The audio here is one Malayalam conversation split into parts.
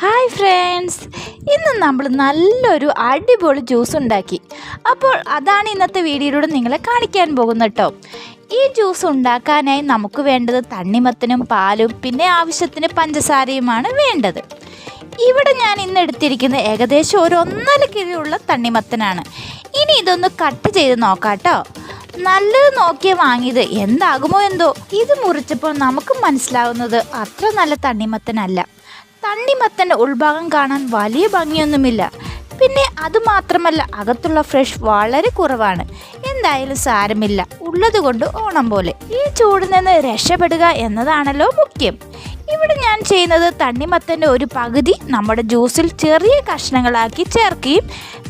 ഹായ് ഫ്രണ്ട്സ്, ഇന്ന് നമ്മൾ നല്ലൊരു അടിപൊളി ജ്യൂസ് ഉണ്ടാക്കി. അപ്പോൾ അതാണ് ഇന്നത്തെ വീഡിയോയിലൂടെ നിങ്ങളെ കാണിക്കാൻ പോകുന്നത് കേട്ടോ. ഈ ജ്യൂസ് ഉണ്ടാക്കാനായി നമുക്ക് വേണ്ടത് തണ്ണിമത്തനും പാലും പിന്നെ ആവശ്യത്തിന് പഞ്ചസാരയുമാണ് വേണ്ടത്. ഇവിടെ ഞാൻ ഇന്ന് എടുത്തിരിക്കുന്നത് ഏകദേശം ഒരു 1.5 കിലോയുള്ള തണ്ണിമത്തനാണ്. ഇനി ഇതൊന്ന് കട്ട് ചെയ്ത് നോക്കാം കേട്ടോ. നല്ലത് നോക്കിയേ വാങ്ങിയത്, എന്താകുമോ എന്തോ. ഇത് മുറിച്ചപ്പോൾ നമുക്ക് മനസ്സിലാവുന്നത് അത്ര നല്ല തണ്ണിമത്തനല്ല. തണ്ണിമത്തൻ്റെ ഉൾഭാഗം കാണാൻ വലിയ ഭംഗിയൊന്നുമില്ല. പിന്നെ അതുമാത്രമല്ല, അകത്തുള്ള ഫ്രഷ് വളരെ കുറവാണ്. എന്തായാലും സാരമില്ല, ഉള്ളത് കൊണ്ട് ഓണം പോലെ. ഈ ചൂടിൽ നിന്ന് രക്ഷപ്പെടുക എന്നതാണല്ലോ മുഖ്യം. ഇവിടെ ഞാൻ ചെയ്യുന്നത് തണ്ണിമത്തൻ്റെ ഒരു പകുതി നമ്മുടെ ജ്യൂസിൽ ചെറിയ കഷ്ണങ്ങളാക്കി ചേർക്കുകയും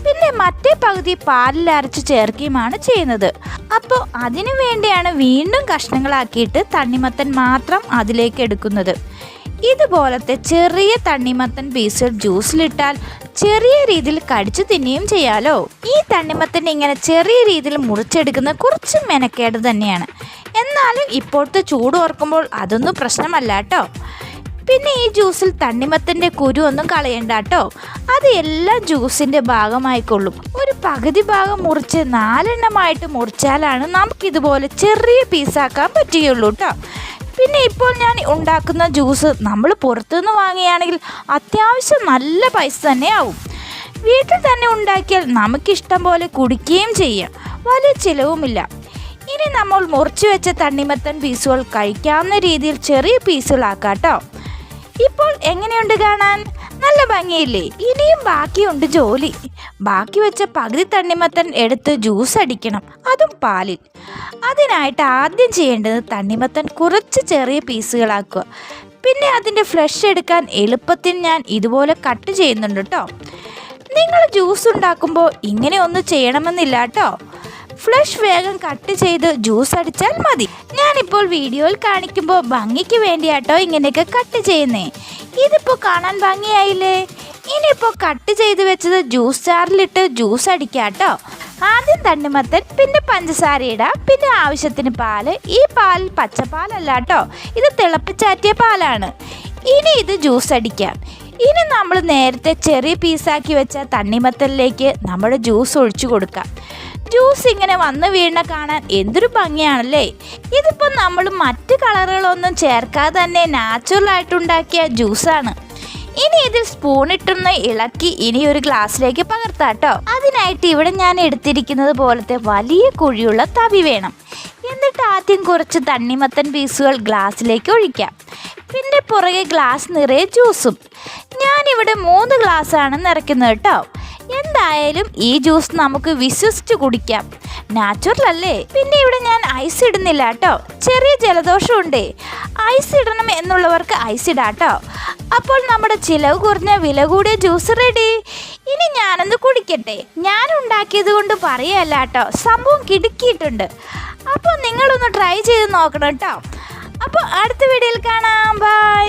പിന്നെ മറ്റേ പകുതി പാലിൽ അരച്ച് ചേർക്കുകയുമാണ് ചെയ്യുന്നത്. അപ്പോൾ അതിനു വേണ്ടിയാണ് വീണ്ടും കഷ്ണങ്ങളാക്കിയിട്ട് തണ്ണിമത്തൻ മാത്രം അതിലേക്ക് എടുക്കുന്നത്. ഇതുപോലത്തെ ചെറിയ തണ്ണിമത്തൻ പീസുകൾ ജ്യൂസിലിട്ടാൽ ചെറിയ രീതിയിൽ കടിച്ചു തിന്നുകയും ചെയ്യാലോ. ഈ തണ്ണിമത്തൻ ഇങ്ങനെ ചെറിയ രീതിയിൽ മുറിച്ചെടുക്കുന്ന കുറച്ച് മെനക്കേട് തന്നെയാണ്. എന്നാലും ഇപ്പോഴത്തെ ചൂട് ഓർക്കുമ്പോൾ അതൊന്നും പ്രശ്നമല്ല കേട്ടോ. പിന്നെ ഈ ജ്യൂസിൽ തണ്ണിമത്തൻ്റെ കുരു ഒന്നും കളയണ്ട കേട്ടോ. അത് എല്ലാം ജ്യൂസിൻ്റെ ഭാഗമായിക്കൊള്ളും. ഒരു പകുതി ഭാഗം മുറിച്ച് 4 എണ്ണമായിട്ട് മുറിച്ചാലാണ് നമുക്കിതുപോലെ ചെറിയ പീസാക്കാൻ പറ്റുകയുള്ളൂ കേട്ടോ. പിന്നെ ഇപ്പോൾ ഞാൻ ഉണ്ടാക്കുന്ന ജ്യൂസ് നമ്മൾ പുറത്തുനിന്ന് വാങ്ങുകയാണെങ്കിൽ അത്യാവശ്യം നല്ല പൈസ തന്നെ ആവും. വീട്ടിൽ തന്നെ ഉണ്ടാക്കിയാൽ നമുക്കിഷ്ടം പോലെ കുടിക്കുകയും ചെയ്യാം, വലിയ ചിലവുമില്ല. ഇനി നമ്മൾ മുറിച്ച് വെച്ച തണ്ണിമത്തൻ പീസുകൾ കഴിക്കാവുന്ന രീതിയിൽ ചെറിയ പീസുകളാക്കാം കേട്ടോ. ഇപ്പോൾ എങ്ങനെയുണ്ട് കാണാൻ? നല്ല ഭംഗിയില്ലേ? ഇനിയും ബാക്കിയുണ്ട് ജോലി. ബാക്കി വെച്ച പകുതി തണ്ണിമത്തൻ എടുത്ത് ജ്യൂസ് അടിക്കണം, അതും പാലിൽ. അതിനായിട്ട് ആദ്യം ചെയ്യേണ്ടത് തണ്ണിമത്തൻ കുറച്ച് ചെറിയ പീസുകളാക്കുക. പിന്നെ അതിൻ്റെ ഫ്ലഷ് എടുക്കാൻ എളുപ്പത്തിൽ ഞാൻ ഇതുപോലെ കട്ട് ചെയ്യുന്നുണ്ട് കേട്ടോ. നിങ്ങൾ ജ്യൂസ് ഉണ്ടാക്കുമ്പോൾ ഇങ്ങനെ ഒന്ന് ചെയ്യണമെന്നില്ല കേട്ടോ. ഫ്ലഷ് വേഗം കട്ട് ചെയ്ത് ജ്യൂസ് അടിച്ചാൽ മതി. ഞാനിപ്പോൾ വീഡിയോയിൽ കാണിക്കുമ്പോൾ ഭംഗിക്ക് വേണ്ടിയാട്ടോ ഇങ്ങനെയൊക്കെ കട്ട് ചെയ്യുന്നേ. ഇതിപ്പോൾ കാണാൻ ഭംഗിയായില്ലേ? ഇനിയിപ്പോൾ കട്ട് ചെയ്ത് വെച്ചത് ജ്യൂസ് ജാറിലിട്ട് ജ്യൂസ് അടിക്കാം കേട്ടോ. ആദ്യം തണ്ണിമത്തൻ, പിന്നെ പഞ്ചസാര ഇടാം, പിന്നെ ആവശ്യത്തിന് പാല്. ഈ പാൽ പച്ചപ്പാലല്ല കേട്ടോ, ഇത് തിളപ്പിച്ചാറ്റിയ പാലാണ്. ഇനി ഇത് ജ്യൂസ് അടിക്കാം. ഇനി നമ്മൾ നേരത്തെ ചെറിയ പീസാക്കി വെച്ച തണ്ണിമത്തനിലേക്ക് നമ്മുടെ ജ്യൂസ് ഒഴിച്ചു കൊടുക്കാം. ജ്യൂസ് ഇങ്ങനെ വന്ന് വീണ കാണാൻ എന്തൊരു ഭംഗിയാണല്ലേ. ഇതിപ്പോൾ നമ്മൾ മറ്റ് കളറുകളൊന്നും ചേർക്കാതെ തന്നെ നാച്ചുറലായിട്ടുണ്ടാക്കിയ ജ്യൂസാണ്. ഇനി ഇതിൽ സ്പൂൺ ഇട്ടൊന്ന് ഇളക്കി ഇനി ഒരു ഗ്ലാസ്സിലേക്ക് പകർത്താം കേട്ടോ. അതിനായിട്ട് ഇവിടെ ഞാൻ എടുത്തിരിക്കുന്നത് പോലത്തെ വലിയ കുഴിയുള്ള തവി വേണം. എന്നിട്ട് ആദ്യം കുറച്ച് തണ്ണിമത്തൻ പീസുകൾ ഗ്ലാസ്സിലേക്ക് ഒഴിക്കാം. പിന്നെ പുറകെ ഗ്ലാസ് നിറയെ ജ്യൂസും. ഞാനിവിടെ 3 ഗ്ലാസ്സാണ് നിറയ്ക്കുന്നത് കേട്ടോ. എന്തായാലും ഈ ജ്യൂസ് നമുക്ക് വിശ്വസിച്ച് കുടിക്കാം, നാച്ചുറൽ അല്ലേ. പിന്നെ ഇവിടെ ഞാൻ ഐസ് ഇടുന്നില്ല കേട്ടോ, ചെറിയ ജലദോഷമുണ്ടേ. ഐസ് ഇടണം എന്നുള്ളവർക്ക് ഐസ് ഇടാം കേട്ടോ. അപ്പോൾ നമ്മുടെ ചിലവ് കുറഞ്ഞ വില കൂടിയ ജ്യൂസ് റെഡി. ഇനി ഞാനൊന്ന് കുടിക്കട്ടെ. ഞാൻ ഉണ്ടാക്കിയത് കൊണ്ട് പറയല്ല കേട്ടോ, സംഭവം കിടുക്കിയിട്ടുണ്ട്. അപ്പോൾ നിങ്ങളൊന്ന് ട്രൈ ചെയ്ത് നോക്കണം കേട്ടോ. അപ്പോൾ അടുത്ത വീഡിയോയിൽ കാണാം. ബൈ.